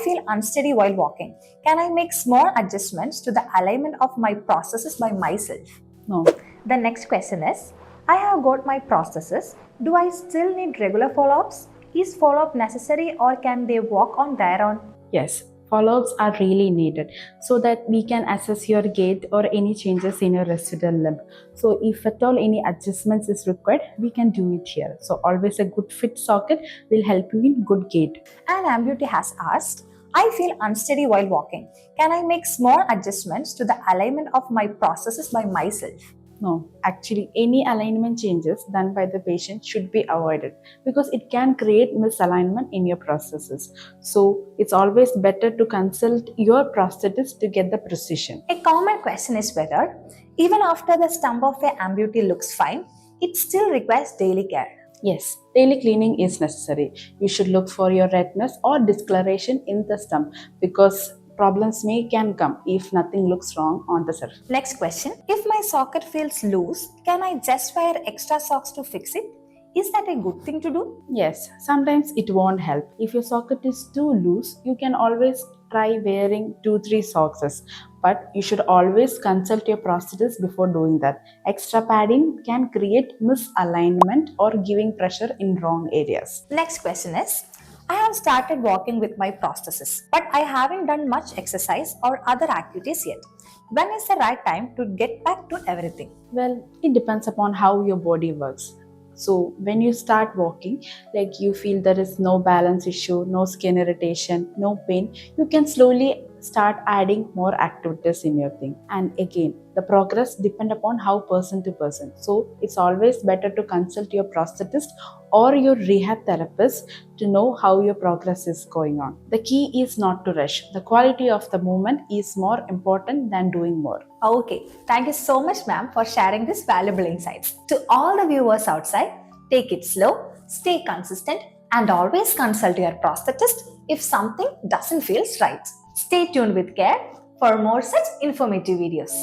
feel unsteady while walking. Can I make small adjustments to the alignment of my prosthesis by myself? No. The next question is, I have got my prosthesis. Do I still need regular follow-ups? Is follow-up necessary or can they walk on their own? Yes, follow-ups are really needed so that we can assess your gait or any changes in your residual limb. So if at all any adjustments is required, we can do it here. So always a good fit socket will help you in good gait. An amputee has asked, I feel unsteady while walking. Can I make small adjustments to the alignment of my prosthesis by myself? No, actually any alignment changes done by the patient should be avoided because it can create misalignment in your prosthesis. So it's always better to consult your prosthetist to get the precision. A common question is whether, even after the stump of an amputee looks fine, it still requires daily care. Yes, daily cleaning is necessary. You should look for your redness or discoloration in the stump because problems can come if nothing looks wrong on the surface. Next question. If my socket feels loose, can I just wear extra socks to fix it? Is that a good thing to do? Yes, sometimes it won't help. If your socket is too loose, you can always try wearing 2-3 socks. But you should always consult your prosthetist before doing that. Extra padding can create misalignment or giving pressure in wrong areas. Next question is, I have started walking with my prosthesis, but I haven't done much exercise or other activities yet. When is the right time to get back to everything? Well, it depends upon how your body works. So when you start walking, like you feel there is no balance issue, no skin irritation, no pain, you can slowly start adding more activities in your thing. And again, the progress depend upon how person to person. So it's always better to consult your prosthetist or your rehab therapist to know how your progress is going on. The key is not to rush. The quality of the movement is more important than doing more. Okay, thank you so much, ma'am, for sharing these valuable insights. To all the viewers outside, take it slow, stay consistent, and always consult your prosthetist if something doesn't feel right. Stay tuned with KARE for more such informative videos.